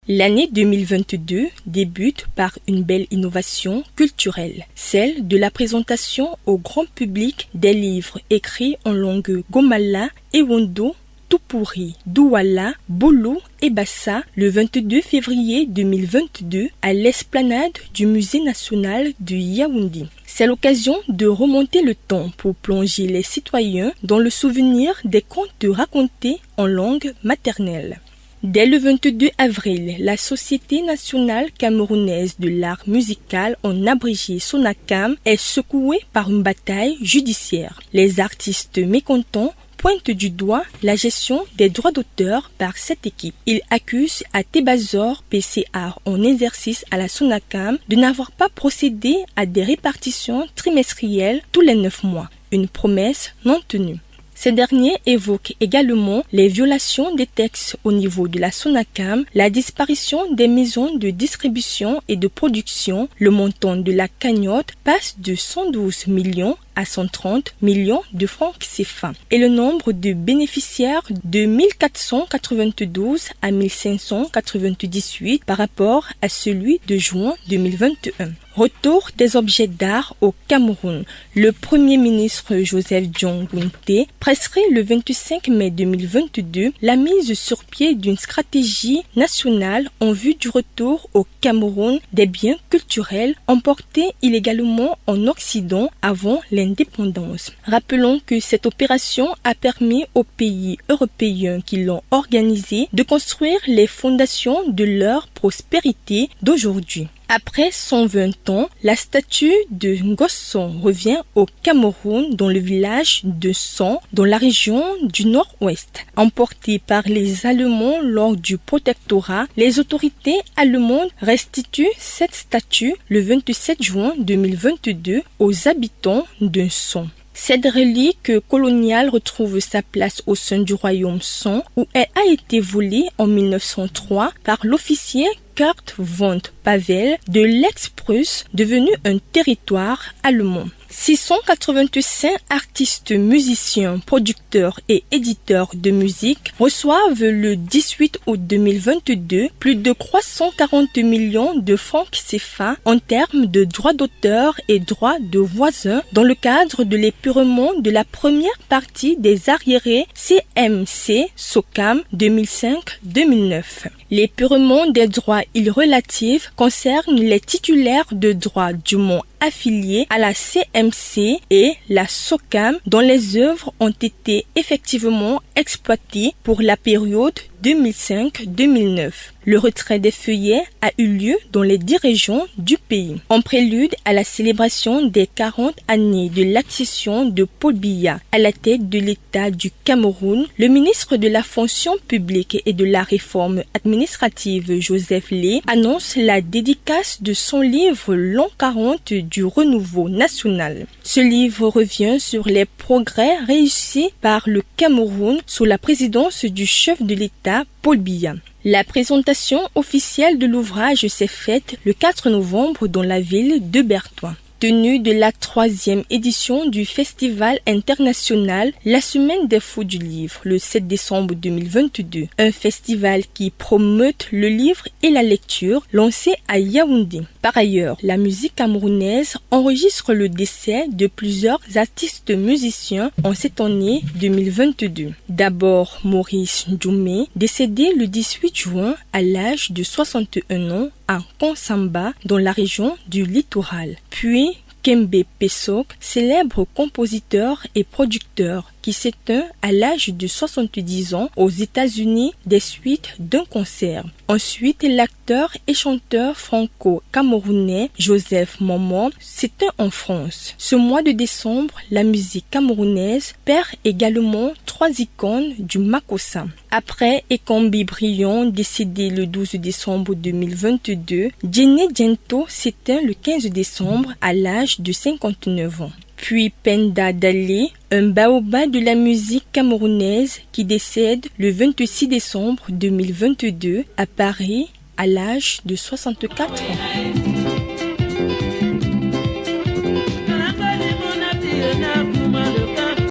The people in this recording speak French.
L'année 2022 débute par une belle innovation culturelle, celle de la présentation au grand public des livres écrits en langue Gomala, Ewondo, Tupuri, Douala, Bolo et Bassa le 22 février 2022 à l'esplanade du Musée national de Yaoundé. C'est l'occasion de remonter le temps pour plonger les citoyens dans le souvenir des contes racontés en langue maternelle. Dès le 22 avril, la Société nationale camerounaise de l'art musical, en abrégé Sonacam, est secouée par une bataille judiciaire. Les artistes mécontents pointent du doigt la gestion des droits d'auteur par cette équipe. Ils accusent à Tébazor PCA en exercice à la Sonacam de n'avoir pas procédé à des répartitions trimestrielles tous les 9 mois, une promesse non tenue. Ces derniers évoquent également les violations des textes au niveau de la Sonacam, la disparition des maisons de distribution et de production. Le montant de la cagnotte passe de 112 millions à 130 millions de francs CFA et le nombre de bénéficiaires de 1492 à 1598 par rapport à celui de juin 2021. Retour des objets d'art au Cameroun. Le Premier ministre Joseph Dion-Gounté prescrit le 25 mai 2022 la mise sur pied d'une stratégie nationale en vue du retour au Cameroun des biens culturels emportés illégalement en Occident avant l'indépendance. Rappelons que cette opération a permis aux pays européens qui l'ont organisée de construire les fondations de leur prospérité d'aujourd'hui. Après 120 ans, la statue de Ngosson revient au Cameroun dans le village de Son, dans la région du Nord-Ouest. Emportée par les Allemands lors du protectorat, les autorités allemandes restituent cette statue le 27 juin 2022 aux habitants de Son. Cette relique coloniale retrouve sa place au sein du royaume Son, où elle a été volée en 1903 par l'officier Kurt von Pavel de l'ex-Prusse, devenu un territoire allemand. 685 artistes, musiciens, producteurs et éditeurs de musique reçoivent le 18 août 2022 plus de 340 millions de francs CFA en termes de droits d'auteur et droits de voisins dans le cadre de l'épurement de la première partie des arriérés CMC SOCAM 2005-2009. L'épurement des droits relatifs concerne les titulaires de droits dûment affiliés à la CMC et la SOCAM dont les œuvres ont été effectivement exploitées pour la période 2005-2009. Le retrait des feuillets a eu lieu dans les 10 régions du pays. En prélude à la célébration des 40 années de l'accession de Paul Biya à la tête de l'État du Cameroun, le ministre de la fonction publique et de la réforme administrative Joseph Lé annonce la dédicace de son livre L'an 40 du renouveau national. Ce livre revient sur les progrès réussis par le Cameroun sous la présidence du chef de l'État Paul Biya. La présentation officielle de l'ouvrage s'est faite le 4 novembre dans la ville de Bertois. Tenue de la 3e édition du Festival international La Semaine des Fous du Livre, le 7 décembre 2022. Un festival qui promeut le livre et la lecture, lancé à Yaoundé. Par ailleurs, la musique camerounaise enregistre le décès de plusieurs artistes musiciens en cette année 2022. D'abord, Maurice Djoumé, décédé le 18 juin à l'âge de 61 ans à Konsamba, dans la région du Littoral. Puis, Kembe Pesok, célèbre compositeur et producteur qui s'éteint à l'âge de 70 ans aux États-Unis des suites d'un concert. Ensuite, l'acteur et chanteur franco-camerounais Joseph Momo s'éteint en France. Ce mois de décembre, la musique camerounaise perd également 3 icônes du Makossa. Après Ekambi Brion, décédé le 12 décembre 2022, Djené Djento s'éteint le 15 décembre à l'âge de 59 ans. Puis Penda Dallé, un baobab de la musique camerounaise qui décède le 26 décembre 2022 à Paris à l'âge de 64 ans.